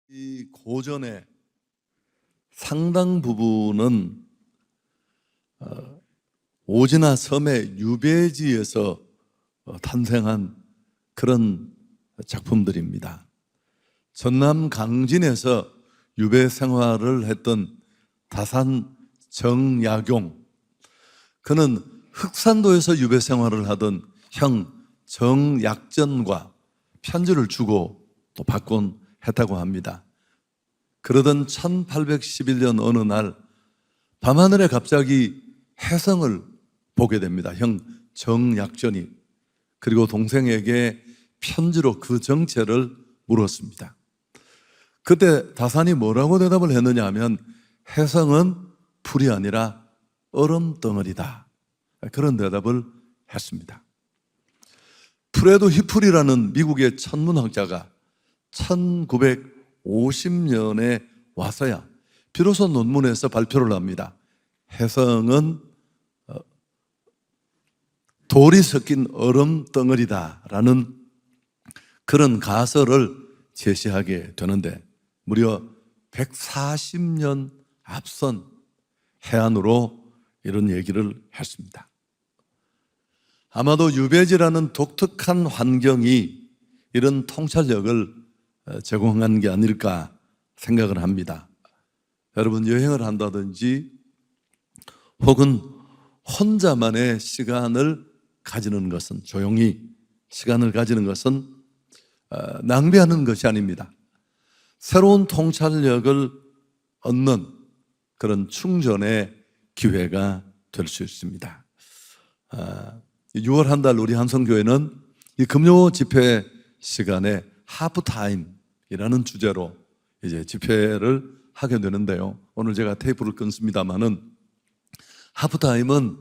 이 고전의 상당 부분은 오지나 섬의 유배지에서 탄생한 그런 작품들입니다. 전남 강진에서 유배 생활을 했던 다산 정약용, 그는 흑산도에서 유배 생활을 하던 형 정약전과 편지를 주고 또 받곤 했다고 합니다. 그러던 1811년 어느 날 밤하늘에 갑자기 혜성을 보게 됩니다. 형 정약전이. 그리고 동생에게 편지로 그 정체를 물었습니다. 그때 다산이 뭐라고 대답을 했느냐 하면 혜성은 풀이 아니라 얼음덩어리다, 그런 대답을 했습니다. 프레드 휘플이라는 미국의 천문학자가 1950년에 와서야 비로소 논문에서 발표를 합니다. 혜성은 돌이 섞인 얼음 덩어리다라는 그런 가설을 제시하게 되는데 무려 140년 앞선 해안으로 이런 얘기를 했습니다. 아마도 유배지라는 독특한 환경이 이런 통찰력을 제공한 게 아닐까 생각을 합니다. 여러분, 여행을 한다든지 혹은 혼자만의 시간을 가지는 것은, 조용히 시간을 가지는 것은 낭비하는 것이 아닙니다. 새로운 통찰력을 얻는 그런 충전의 기회가 될 수 있습니다. 6월 한 달 우리 한성교회는 이 금요 집회 시간에 하프타임이라는 주제로 이제 집회를 하게 되는데요. 오늘 제가 테이프를 끊습니다만은 하프타임은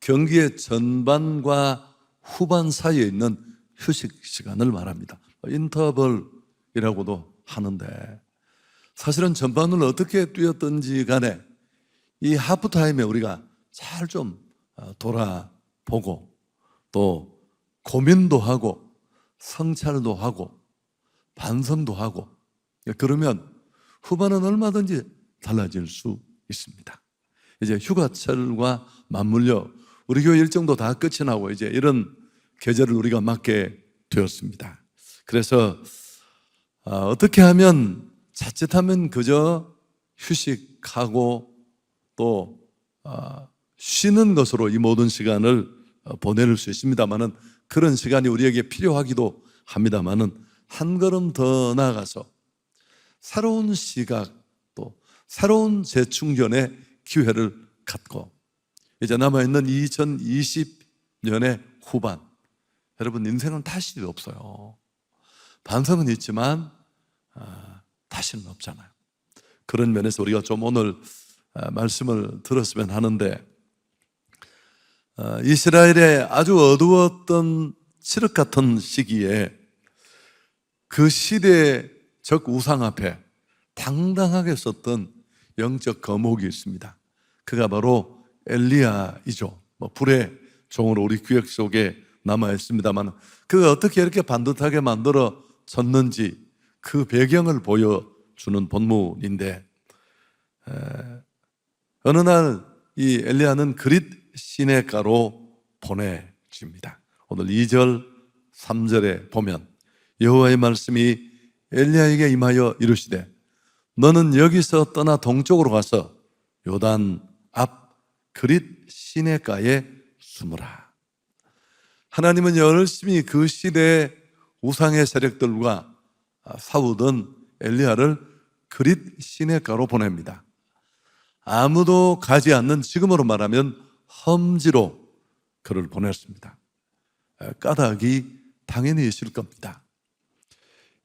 경기의 전반과 후반 사이에 있는 휴식 시간을 말합니다. 인터벌이라고도 하는데 사실은 전반을 어떻게 뛰었든지 간에 이 하프타임에 우리가 잘 좀 돌아보고 또 고민도 하고 성찰도 하고 반성도 하고, 그러면 후반은 얼마든지 달라질 수 있습니다. 이제 휴가철과 맞물려 우리 교회 일정도 다 끝이 나고 이제 이런 계절을 우리가 맞게 되었습니다. 그래서 어떻게 하면 자칫하면 그저 휴식하고 또 쉬는 것으로 이 모든 시간을 보낼 수 있습니다만은 그런 시간이 우리에게 필요하기도 합니다만은 한 걸음 더 나아가서 새로운 시각 또 새로운 재충전의 기회를 갖고 이제 남아있는 2020년의 후반, 여러분 인생은 다시는 없어요. 반성은 있지만 다시는 없잖아요. 그런 면에서 우리가 좀 오늘 말씀을 들었으면 하는데, 이스라엘의 아주 어두웠던 칠흑 같은 시기에 그 시대의 적 우상 앞에 당당하게 섰던 영적 거목이 있습니다. 그가 바로 엘리야이죠. 불의 종으로 우리 기억 속에 남아 있습니다만 그가 어떻게 이렇게 반듯하게 만들어졌는지 그 배경을 보여주는 본문인데, 어느 날 이 엘리야는 그릿 시내가로 보내집니다. 오늘 2절 3절에 보면 여호와의 말씀이 엘리야에게 임하여 이르시되 너는 여기서 떠나 동쪽으로 가서 요단 앞 그릿 시내가에 숨으라. 하나님은 열심히 그 시대의 우상의 세력들과 싸우던 엘리야를 그릿 시내가로 보냅니다. 아무도 가지 않는, 지금으로 말하면 험지로 그를 보냈습니다. 까닭이 당연히 있을 겁니다.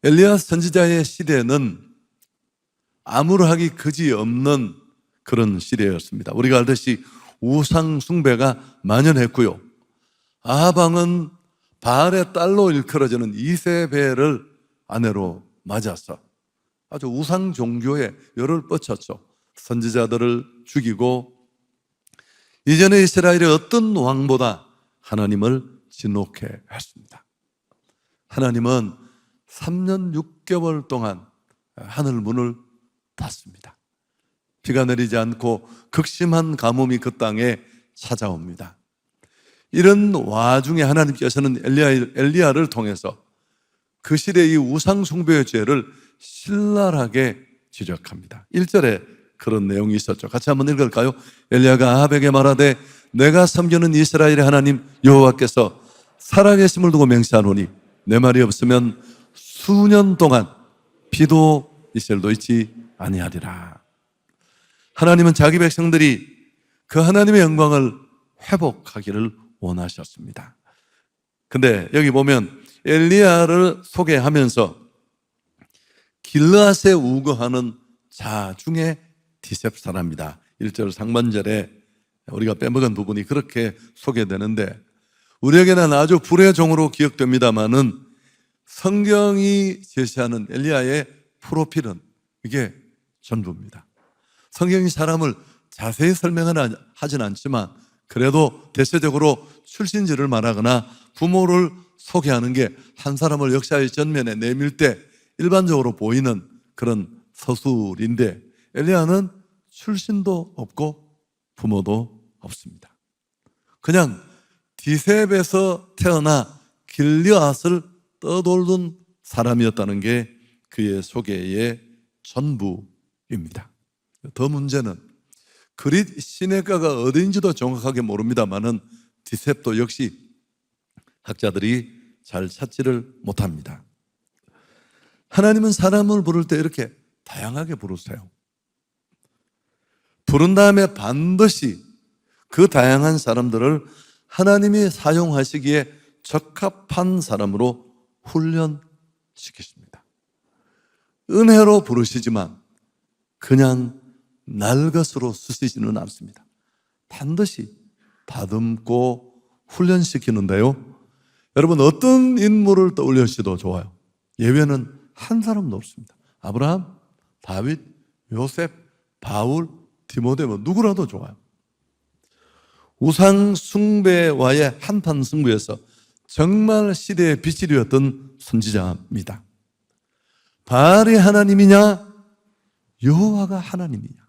엘리야 선지자의 시대는 아무러하기 그지없는 그런 시대였습니다. 우리가 알듯이 우상 숭배가 만연했고요. 아합 왕은 바알의 딸로 일컬어지는 이세벨을 아내로 맞아서 아주 우상 종교에 열을 뻗쳤죠. 선지자들을 죽이고 이전에 이스라엘의 어떤 왕보다 하나님을 진노케 했습니다. 하나님은 3년 6개월 동안 하늘 문을 닫습니다. 비가 내리지 않고 극심한 가뭄이 그 땅에 찾아옵니다. 이런 와중에 하나님께서는 엘리야를 통해서 그 시대의 우상 숭배의 죄를 신랄하게 지적합니다. 1절에 그런 내용이 있었죠. 같이 한번 읽을까요? 엘리야가 아합에게 말하되 내가 섬기는 이스라엘의 하나님 여호와께서 살아계심을 두고 맹세하노니 내 말이 없으면 수년 동안 비도 이슬도 있지 아니하리라. 하나님은 자기 백성들이 그 하나님의 영광을 회복하기를 원하셨습니다. 근데 여기 보면 엘리야를 소개하면서 길르앗에 우거하는 자 중에 디셉 사람이다. 1절 상반절에 우리가 빼먹은 부분이 그렇게 소개되는데 우리에게는 아주 불의 종으로 기억됩니다마는 성경이 제시하는 엘리야의 프로필은 이게 전부입니다. 성경이 사람을 자세히 설명은 하진 않지만 그래도 대체적으로 출신지를 말하거나 부모를 소개하는 게 한 사람을 역사의 전면에 내밀 때 일반적으로 보이는 그런 서술인데 엘리야는 출신도 없고 부모도 없습니다. 그냥 디셉에서 태어나 길르앗을 떠돌던 사람이었다는 게 그의 소개의 전부입니다. 더 문제는 그릿 시내가가 어디인지도 정확하게 모릅니다만은 디셉도 역시 학자들이 잘 찾지를 못합니다. 하나님은 사람을 부를 때 이렇게 다양하게 부르세요. 부른 다음에 반드시 그 다양한 사람들을 하나님이 사용하시기에 적합한 사람으로 훈련시키십니다. 은혜로 부르시지만 그냥 날 것으로 쓰시지는 않습니다. 반드시 다듬고 훈련시키는데요. 여러분 어떤 인물을 떠올리셔도 좋아요. 예외는 한 사람도 없습니다. 아브라함, 다윗, 요셉, 바울, 디모데 누구라도 좋아요. 우상 숭배와의 한판 승부에서 정말 시대의 빛이 되었던 선지자입니다. 바알이 하나님이냐 여호와가 하나님이냐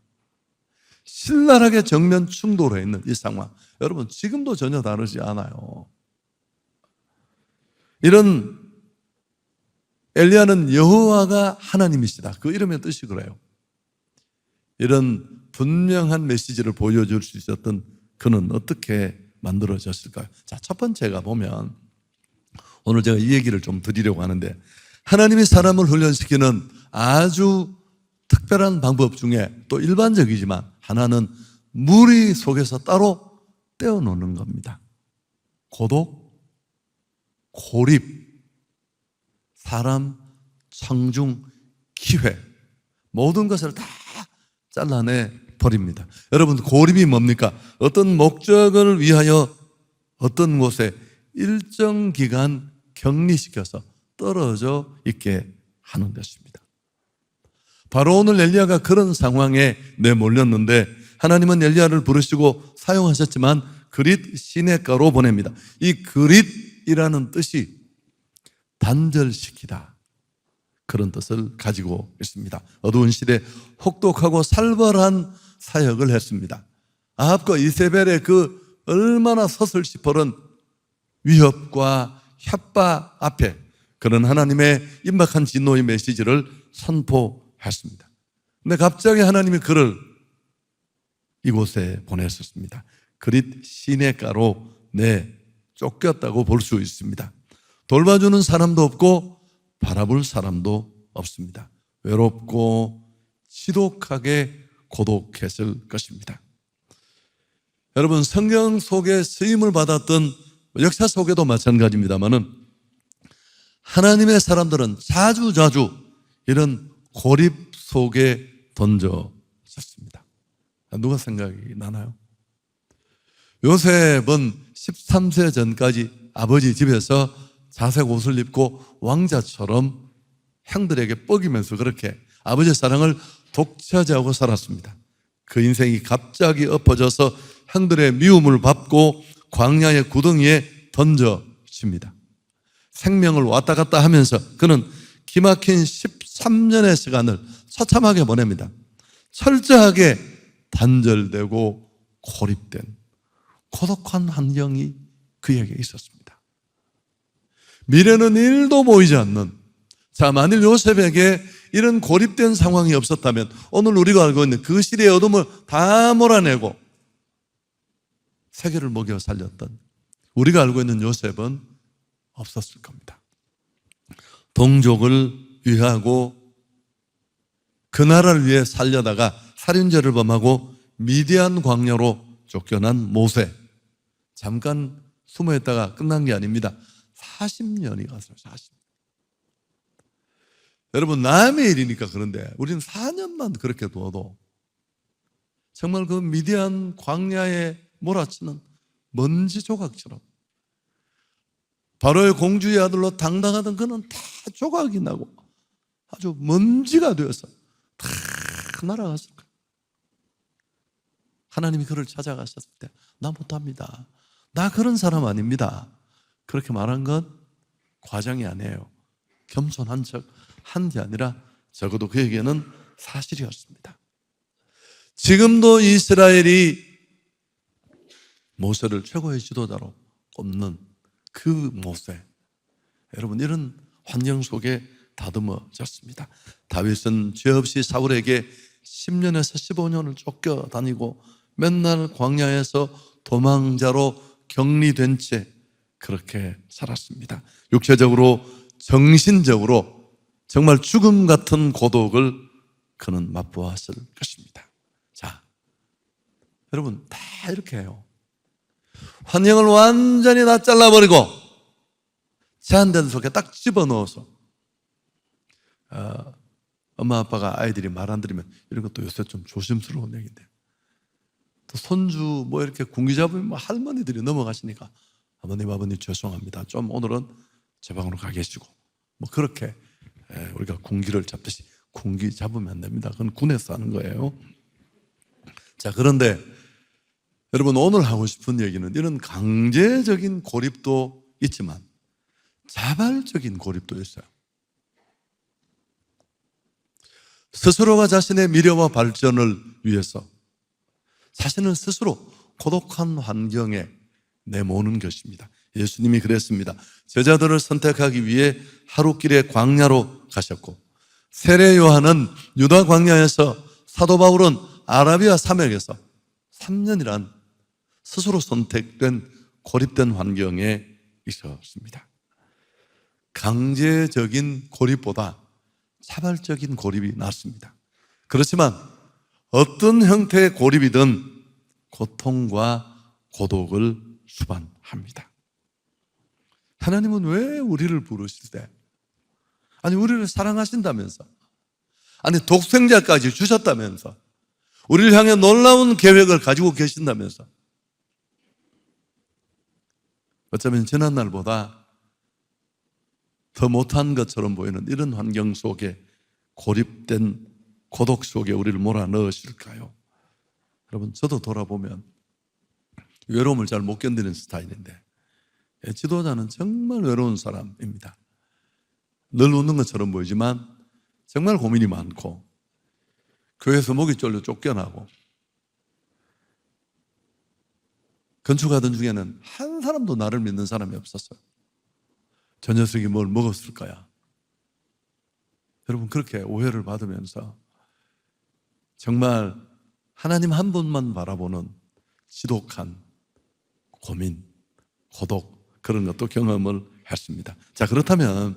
신랄하게 정면 충돌해 있는 이 상황, 여러분 지금도 전혀 다르지 않아요. 이런 엘리야는 여호와가 하나님이시다, 그 이름의 뜻이 그래요. 이런 분명한 메시지를 보여줄 수 있었던 그는 어떻게 만들어졌을까요? 자, 첫 번째가 보면 오늘 제가 이 얘기를 좀 드리려고 하는데 하나님이 사람을 훈련시키는 아주 특별한 방법 중에 또 일반적이지만 하나는 무리 속에서 따로 떼어놓는 겁니다. 고독, 고립, 사람, 청중, 기회 모든 것을 다 잘라내 버립니다. 여러분 고립이 뭡니까? 어떤 목적을 위하여 어떤 곳에 일정 기간 격리시켜서 떨어져 있게 하는 것입니다. 바로 오늘 엘리야가 그런 상황에 내몰렸는데 하나님은 엘리야를 부르시고 사용하셨지만 그릿 시내가로 보냅니다. 이 그릿이라는 뜻이 단절시키다, 그런 뜻을 가지고 있습니다. 어두운 시대 혹독하고 살벌한 사역을 했습니다. 아합과 이세벨의 그 얼마나 서슬시퍼런 위협과 협박 앞에 그런 하나님의 임박한 진노의 메시지를 선포했습니다. 근데 갑자기 하나님이 그를 이곳에 보냈었습니다. 그릿 시내가로 쫓겼다고 볼 수 있습니다. 돌봐주는 사람도 없고 바라볼 사람도 없습니다. 외롭고 지독하게 고독했을 것입니다. 여러분 성경 속에 쓰임을 받았던 역사 속에도 마찬가지입니다만은 하나님의 사람들은 자주자주 이런 고립 속에 던져졌습니다. 누가 생각이 나나요? 요셉은 13세 전까지 아버지 집에서 자색 옷을 입고 왕자처럼 형들에게 뻐기면서 그렇게 아버지의 사랑을 독차지하고 살았습니다. 그 인생이 갑자기 엎어져서 형들의 미움을 받고 광야의 구덩이에 던져집니다. 생명을 왔다 갔다 하면서 그는 기막힌 13년의 시간을 처참하게 보냅니다. 철저하게 단절되고 고립된 고독한 환경이 그에게 있었습니다. 미래는 1도 보이지 않는, 자, 만일 요셉에게 이런 고립된 상황이 없었다면 오늘 우리가 알고 있는 그 시대의 어둠을 다 몰아내고 세계를 먹여 살렸던 우리가 알고 있는 요셉은 없었을 겁니다. 동족을 위하고 그 나라를 위해 살려다가 살인죄를 범하고 미디안 광야로 쫓겨난 모세, 잠깐 숨어 있다가 끝난 게 아닙니다. 40년이 갔어요. 40년. 여러분, 남의 일이니까 그런데 우리는 4년만 그렇게 두어도 정말 그 미디안 광야에 몰아치는 먼지 조각처럼 바로의 공주의 아들로 당당하던 그는 다 조각이 나고 아주 먼지가 되어서 다 날아갔을 거예요. 하나님이 그를 찾아가셨을 때 나 못합니다, 나 그런 사람 아닙니다, 그렇게 말한 건 과장이 아니에요. 겸손한 척 한 게 아니라 적어도 그에게는 사실이었습니다. 지금도 이스라엘이 모세를 최고의 지도자로 꼽는 그 모세, 여러분, 이런 환경 속에 다듬어졌습니다. 다윗은 죄 없이 사울에게 10년에서 15년을 쫓겨다니고 맨날 광야에서 도망자로 격리된 채 그렇게 살았습니다. 육체적으로, 정신적으로 정말 죽음 같은 고독을 그는 맛보았을 것입니다. 자, 여러분, 다 이렇게 해요. 환경을 완전히 다 잘라버리고 제한된 속에 딱 집어넣어서 엄마 아빠가 아이들이 말 안 들으면, 이런 것도 요새 좀 조심스러운 얘기인데, 또 손주 뭐 이렇게 군기 잡으면 뭐 할머니들이 넘어가시니까 아버님 아버님 죄송합니다, 좀 오늘은 제 방으로 가 계시고, 뭐 그렇게 우리가 군기를 잡듯이 군기 잡으면 안 됩니다. 그건 군에서 하는 거예요. 자, 그런데 여러분, 오늘 하고 싶은 얘기는 이런 강제적인 고립도 있지만 자발적인 고립도 있어요. 스스로가 자신의 미래와 발전을 위해서 자신을 스스로 고독한 환경에 내모는 것입니다. 예수님이 그랬습니다. 제자들을 선택하기 위해 하루길에 광야로 가셨고, 세례 요한은 유다 광야에서, 사도 바울은 아라비아 사막에서 3년이란 스스로 선택된 고립된 환경에 있었습니다. 강제적인 고립보다 자발적인 고립이 낫습니다. 그렇지만 어떤 형태의 고립이든 고통과 고독을 수반합니다. 하나님은 왜 우리를 부르실 때, 아니 우리를 사랑하신다면서, 아니 독생자까지 주셨다면서, 우리를 향해 놀라운 계획을 가지고 계신다면서, 어쩌면 지난날보다 더 못한 것처럼 보이는 이런 환경 속에, 고립된 고독 속에 우리를 몰아넣으실까요? 여러분, 저도 돌아보면 외로움을 잘 못 견디는 스타일인데, 지도자는 정말 외로운 사람입니다. 늘 웃는 것처럼 보이지만 정말 고민이 많고, 교회에서 목이 졸려 쫓겨나고, 건축하던 중에는 한 사람도 나를 믿는 사람이 없었어요. 저 녀석이 뭘 먹었을 거야. 여러분, 그렇게 오해를 받으면서 정말 하나님 한 분만 바라보는 지독한 고민, 고독, 그런 것도 경험을 했습니다. 자, 그렇다면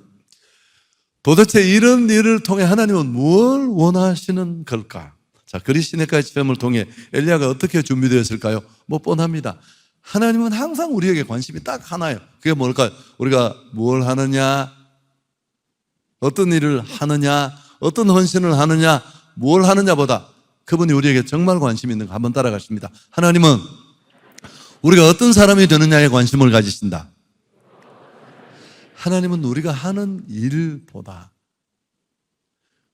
도대체 이런 일을 통해 하나님은 뭘 원하시는 걸까? 자, 그리시네가의 체험을 통해 엘리야가 어떻게 준비되었을까요? 뭐 뻔합니다. 하나님은 항상 우리에게 관심이 딱 하나예요. 그게 뭘까요? 우리가 뭘 하느냐, 어떤 일을 하느냐, 어떤 헌신을 하느냐, 뭘 하느냐보다 그분이 우리에게 정말 관심이 있는 거 한번 따라가십니다. 하나님은 우리가 어떤 사람이 되느냐에 관심을 가지신다. 하나님은 우리가 하는 일보다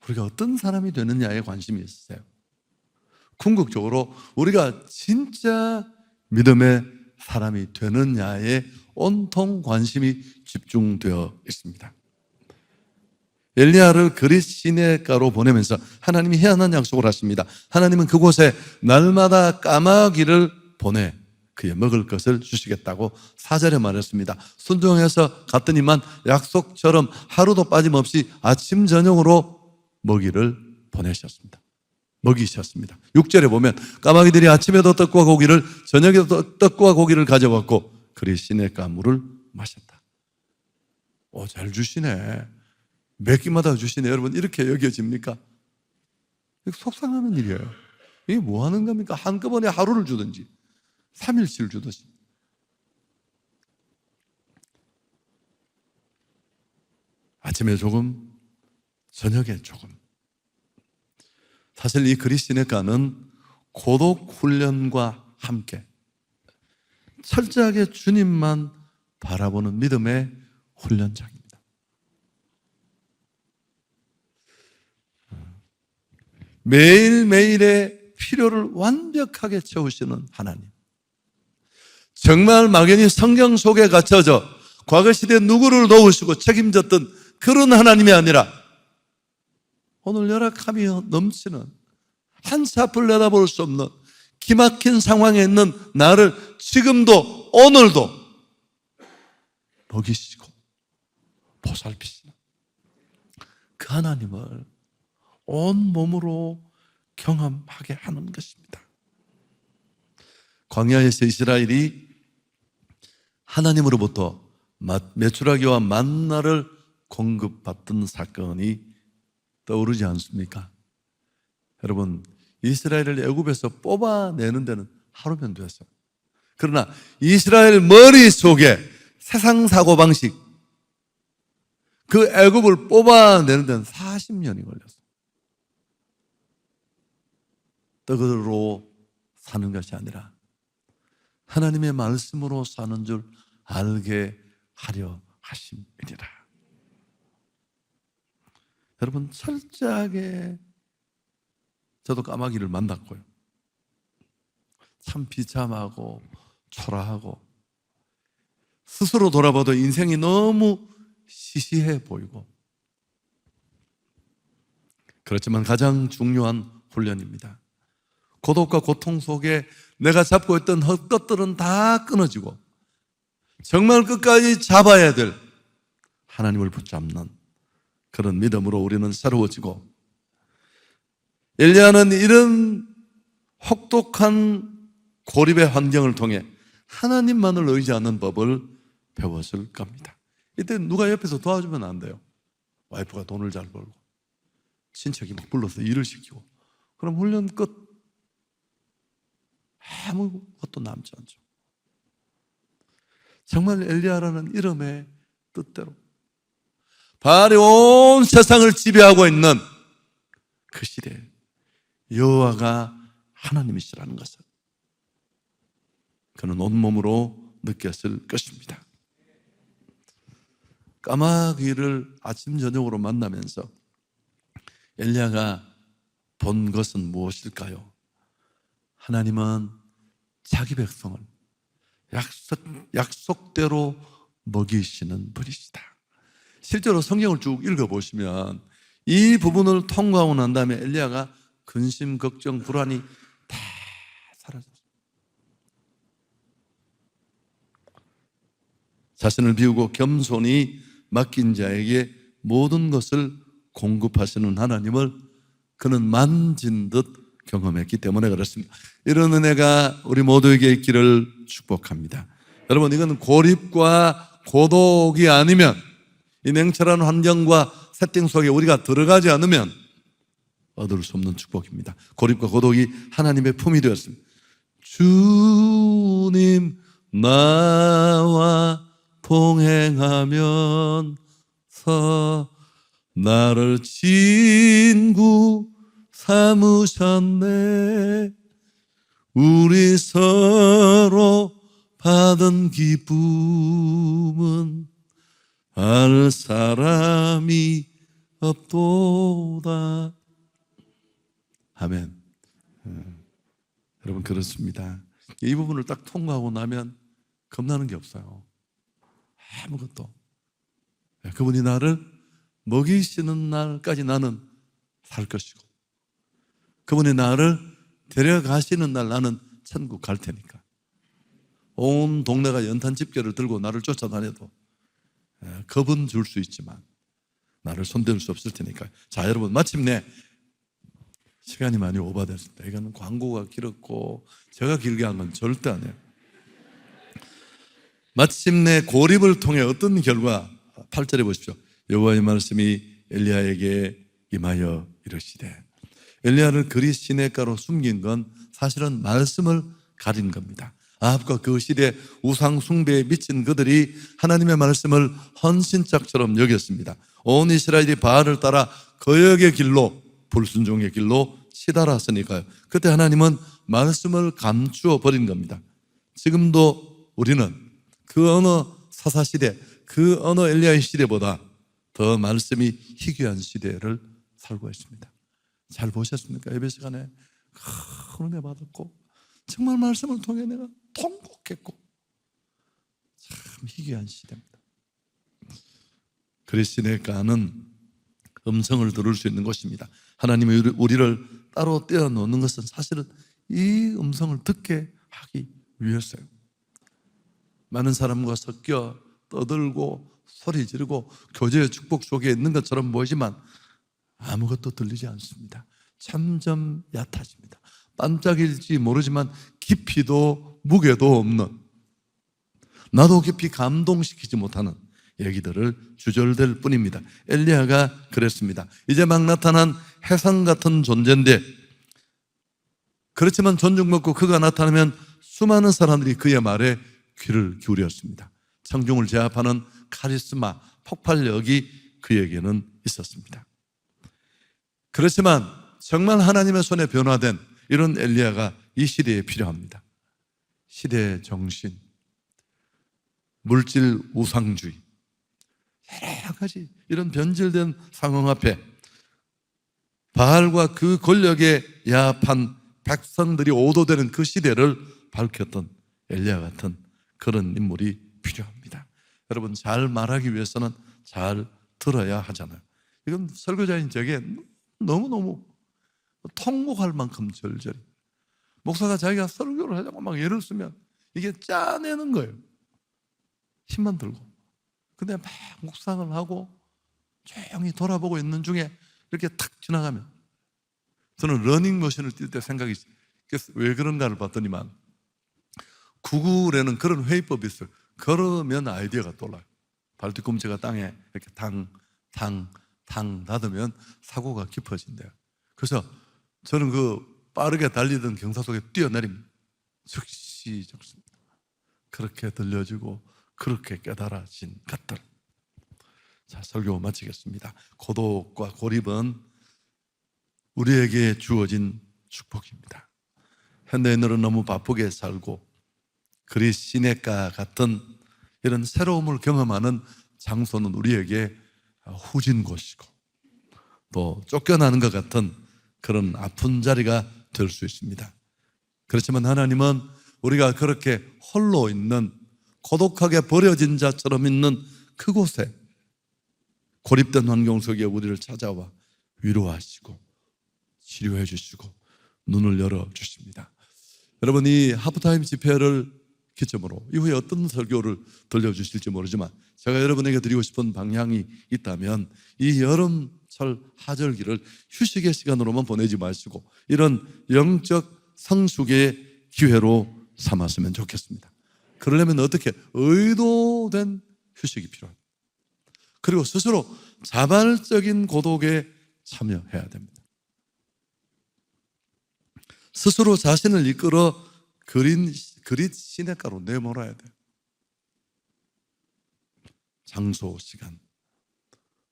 우리가 어떤 사람이 되느냐에 관심이 있으세요. 궁극적으로 우리가 진짜 믿음의 사람이 되느냐에 온통 관심이 집중되어 있습니다. 엘리야를 그릿 시내가로 보내면서 하나님이 희한한 약속을 하십니다. 하나님은 그곳에 날마다 까마귀를 보내 그의 먹을 것을 주시겠다고 4절에 말했습니다. 순종해서 갔더니만 약속처럼 하루도 빠짐없이 아침 저녁으로 먹이를 보내셨습니다. 먹이셨습니다. 6절에 보면 까마귀들이 아침에도 떡과 고기를 저녁에도 떡과 고기를 가져왔고 그릿 시내가 물을 마셨다. 잘 주시네. 몇 끼마다 주시네. 여러분 이렇게 여겨집니까? 속상하는 일이에요. 이게 뭐 하는 겁니까? 한꺼번에 하루를 주든지 3일치를 주듯이. 아침에 조금, 저녁에 조금. 사실 이 그릿 시내가는 고독 훈련과 함께 철저하게 주님만 바라보는 믿음의 훈련장입니다. 매일매일의 필요를 완벽하게 채우시는 하나님. 정말 막연히 성경 속에 갇혀져 과거 시대에 누구를 도우시고 책임졌던 그런 하나님이 아니라 오늘 열악함이 넘치는 한치 앞을 내다볼 수 없는 기막힌 상황에 있는 나를 지금도 오늘도 먹이시고 보살피시는 그 하나님을 온 몸으로 경험하게 하는 것입니다. 광야에서 이스라엘이 하나님으로부터 메추라기와 만나를 공급받던 사건이 떠오르지 않습니까? 여러분, 이스라엘을 애굽에서 뽑아내는 데는 하루면 됐어요. 그러나 이스라엘 머릿속에 세상 사고방식, 그 애굽을 뽑아내는 데는 40년이 걸렸어요. 떡으로 사는 것이 아니라 하나님의 말씀으로 사는 줄 알게 하려 하심이니라. 여러분, 철저하게 저도 까마귀를 만났고요. 참 비참하고 초라하고 스스로 돌아봐도 인생이 너무 시시해 보이고, 그렇지만 가장 중요한 훈련입니다. 고독과 고통 속에 내가 잡고 있던 헛것들은 다 끊어지고 정말 끝까지 잡아야 될 하나님을 붙잡는 그런 믿음으로 우리는 새로워지고, 엘리야는 이런 혹독한 고립의 환경을 통해 하나님만을 의지하는 법을 배웠을 겁니다. 이때 누가 옆에서 도와주면 안 돼요. 와이프가 돈을 잘 벌고 친척이 막 불러서 일을 시키고 그럼 훈련 끝. 아무것도 남지 않죠. 정말 엘리야라는 이름의 뜻대로 바알이 온 세상을 지배하고 있는 그 시대에 여호와가 하나님이시라는 것을 그는 온몸으로 느꼈을 것입니다. 까마귀를 아침 저녁으로 만나면서 엘리야가 본 것은 무엇일까요? 하나님은 자기 백성을 약속대로 먹이시는 분이시다. 실제로 성경을 쭉 읽어보시면 이 부분을 통과하고 난 다음에 엘리야가 근심, 걱정, 불안이 다 사라졌어요. 자신을 비우고 겸손히 맡긴 자에게 모든 것을 공급하시는 하나님을 그는 만진 듯 경험했기 때문에 그렇습니다. 이런 은혜가 우리 모두에게 있기를 축복합니다. 여러분, 이건 고립과 고독이 아니면, 이 냉철한 환경과 세팅 속에 우리가 들어가지 않으면 얻을 수 없는 축복입니다. 고립과 고독이 하나님의 품이 되었습니다. 주님 나와 동행하면서 나를 친구 삼으셨네. 우리 서로 받은 기쁨은 알 사람이 없도다. 아멘. 여러분, 그렇습니다. 이 부분을 딱 통과하고 나면 겁나는 게 없어요. 아무것도. 그분이 나를 먹이시는 날까지 나는 살 것이고 그분이 나를 데려가시는 날 나는 천국 갈 테니까 온 동네가 연탄 집게를 들고 나를 쫓아다녀도 겁은 줄 수 있지만 나를 손댈 수 없을 테니까. 자, 여러분, 마침내 시간이 많이 오버됐습니다. 이거는 광고가 길었고 제가 길게 한 건 절대 아니에요. 마침내 고립을 통해 어떤 결과, 8절에 보십시오. 여호와의 말씀이 엘리야에게 임하여 이르시되, 엘리야를 그리 시냇가로 숨긴 건 사실은 말씀을 가린 겁니다. 아합과 그 시대 우상 숭배에 미친 그들이 하나님의 말씀을 헌신짝처럼 여겼습니다. 온 이스라엘이 바알을 따라 거역의 길로, 불순종의 길로 치달았으니까요. 그때 하나님은 말씀을 감추어 버린 겁니다. 지금도 우리는 그 어느 사사시대, 그 어느 엘리야의 시대보다 더 말씀이 희귀한 시대를 살고 있습니다. 잘 보셨습니까? 예배 시간에 큰 은혜 받았고 정말 말씀을 통해 내가 통곡했고 참 희귀한 시대입니다. 그리스도가는 음성을 들을 수 있는 것입니다. 하나님이 우리를 따로 떼어놓는 것은 사실은 이 음성을 듣게 하기 위해서요. 많은 사람과 섞여 떠들고 소리 지르고 교제의 축복 속에 있는 것처럼 보이지만 아무것도 들리지 않습니다. 점점 얕아집니다. 반짝일지 모르지만 깊이도 무게도 없는, 나도 깊이 감동시키지 못하는 얘기들을 주절될 뿐입니다. 엘리야가 그랬습니다. 이제 막 나타난 해상 같은 존재인데, 그렇지만 존중받고 그가 나타나면 수많은 사람들이 그의 말에 귀를 기울였습니다. 청중을 제압하는 카리스마, 폭발력이 그에게는 있었습니다. 그렇지만 정말 하나님의 손에 변화된 이런 엘리야가 이 시대에 필요합니다. 시대의 정신, 물질 우상주의, 여러 가지 이런 변질된 상황 앞에 바알과 그 권력에 야합한 백성들이 오도되는 그 시대를 밝혔던 엘리야 같은 그런 인물이 필요합니다. 여러분, 잘 말하기 위해서는 잘 들어야 하잖아요. 이건 설교자인 저게 너무너무 통곡할 만큼 절절히, 목사가 자기가 설교를 하자고 막 예를 쓰면 이게 짜내는 거예요. 힘만 들고. 근데 막 묵상을 하고 조용히 돌아보고 있는 중에 이렇게 탁 지나가면, 저는 러닝머신을 뛸 때 생각이 왜 그런가를 봤더니만 구글에는 그런 회의법이 있어요. 걸으면 아이디어가 떠올라요. 발뒤꿈치가 땅에 이렇게 탕 닫으면 사고가 깊어진대요. 그래서 저는 그 빠르게 달리던 경사 속에 뛰어내립니다. 즉시 적습니다. 그렇게 들려지고 그렇게 깨달아진 것들. 자, 설교 마치겠습니다. 고독과 고립은 우리에게 주어진 축복입니다. 현대인들은 너무 바쁘게 살고 그리 시냇가 같은 이런 새로움을 경험하는 장소는 우리에게 후진 곳이고 또 쫓겨나는 것 같은 그런 아픈 자리가 될 수 있습니다. 그렇지만 하나님은 우리가 그렇게 홀로 있는, 고독하게 버려진 자처럼 있는 그곳에, 고립된 환경 속에 우리를 찾아와 위로하시고 치료해 주시고 눈을 열어주십니다. 여러분, 이 하프타임 집회를 기점으로 이후에 어떤 설교를 들려주실지 모르지만 제가 여러분에게 드리고 싶은 방향이 있다면 이 여름철 하절기를 휴식의 시간으로만 보내지 마시고 이런 영적 성숙의 기회로 삼았으면 좋겠습니다. 그러려면 어떻게? 의도된 휴식이 필요합니다. 그리고 스스로 자발적인 고독에 참여해야 됩니다. 스스로 자신을 이끌어 그릿 시냇가로 내몰아야 돼요. 장소, 시간,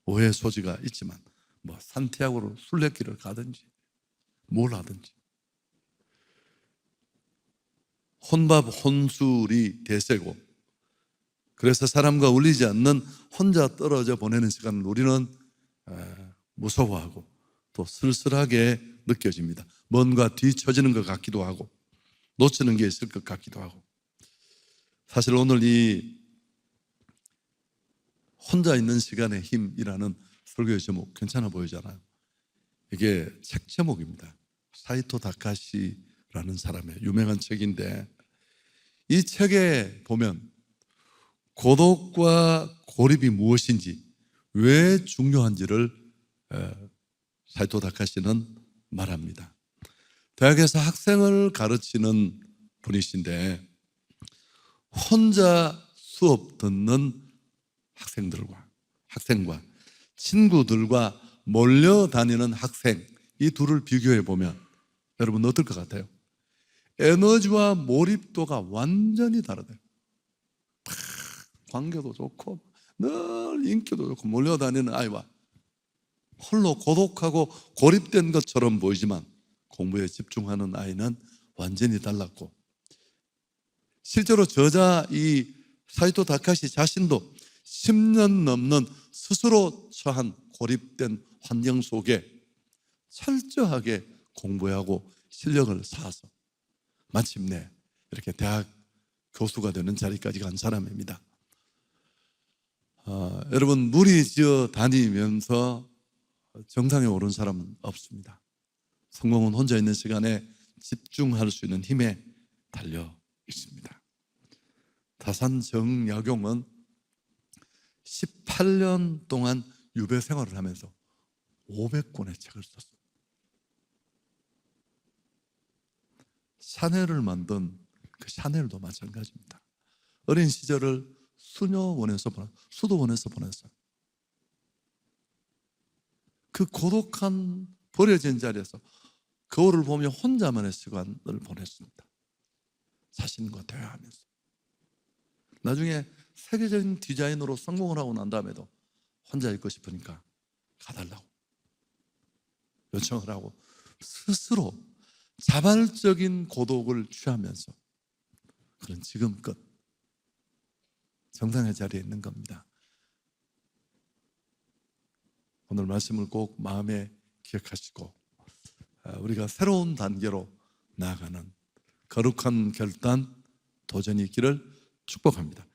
오해 소지가 있지만 뭐 산티아고로 순례길을 가든지 뭘 하든지. 혼밥, 혼술이 대세고, 그래서 사람과 어울리지 않는 혼자 떨어져 보내는 시간을 우리는 무서워하고 또 쓸쓸하게 느껴집니다. 뭔가 뒤처지는 것 같기도 하고 놓치는 게 있을 것 같기도 하고. 사실 오늘 이 혼자 있는 시간의 힘이라는 설교의 제목 괜찮아 보이잖아요. 이게 책 제목입니다. 사이토 다카시라는 사람의 유명한 책인데, 이 책에 보면 고독과 고립이 무엇인지, 왜 중요한지를 사이토 다카시는 말합니다. 대학에서 학생을 가르치는 분이신데, 혼자 수업 듣는 학생과 친구들과 몰려다니는 학생, 이 둘을 비교해 보면 여러분 어떨 것 같아요? 에너지와 몰입도가 완전히 다르대요. 관계도 좋고 늘 인기도 좋고 몰려다니는 아이와 홀로 고독하고 고립된 것처럼 보이지만 공부에 집중하는 아이는 완전히 달랐고, 실제로 저자 이 사이토 다카시 자신도 10년 넘는 스스로 처한 고립된 환경 속에 철저하게 공부하고 실력을 쌓아서 마침내 이렇게 대학 교수가 되는 자리까지 간 사람입니다. 여러분, 무리지어 다니면서 정상에 오른 사람은 없습니다. 성공은 혼자 있는 시간에 집중할 수 있는 힘에 달려 있습니다. 다산 정약용은 18년 동안 유배 생활을 하면서 500권의 책을 썼어요. 샤넬을 만든 그 샤넬도 마찬가지입니다. 어린 시절을 수도원에서 보냈어요. 그 고독한 버려진 자리에서 거울을 보며 혼자만의 시간을 보냈습니다. 자신과 대화하면서. 나중에 세계적인 디자이너로 성공을 하고 난 다음에도 혼자 있고 싶으니까 가달라고 요청을 하고 스스로 자발적인 고독을 취하면서 그런 지금껏 정상의 자리에 있는 겁니다. 오늘 말씀을 꼭 마음에 기억하시고 우리가 새로운 단계로 나아가는 거룩한 결단, 도전이 있기를 축복합니다.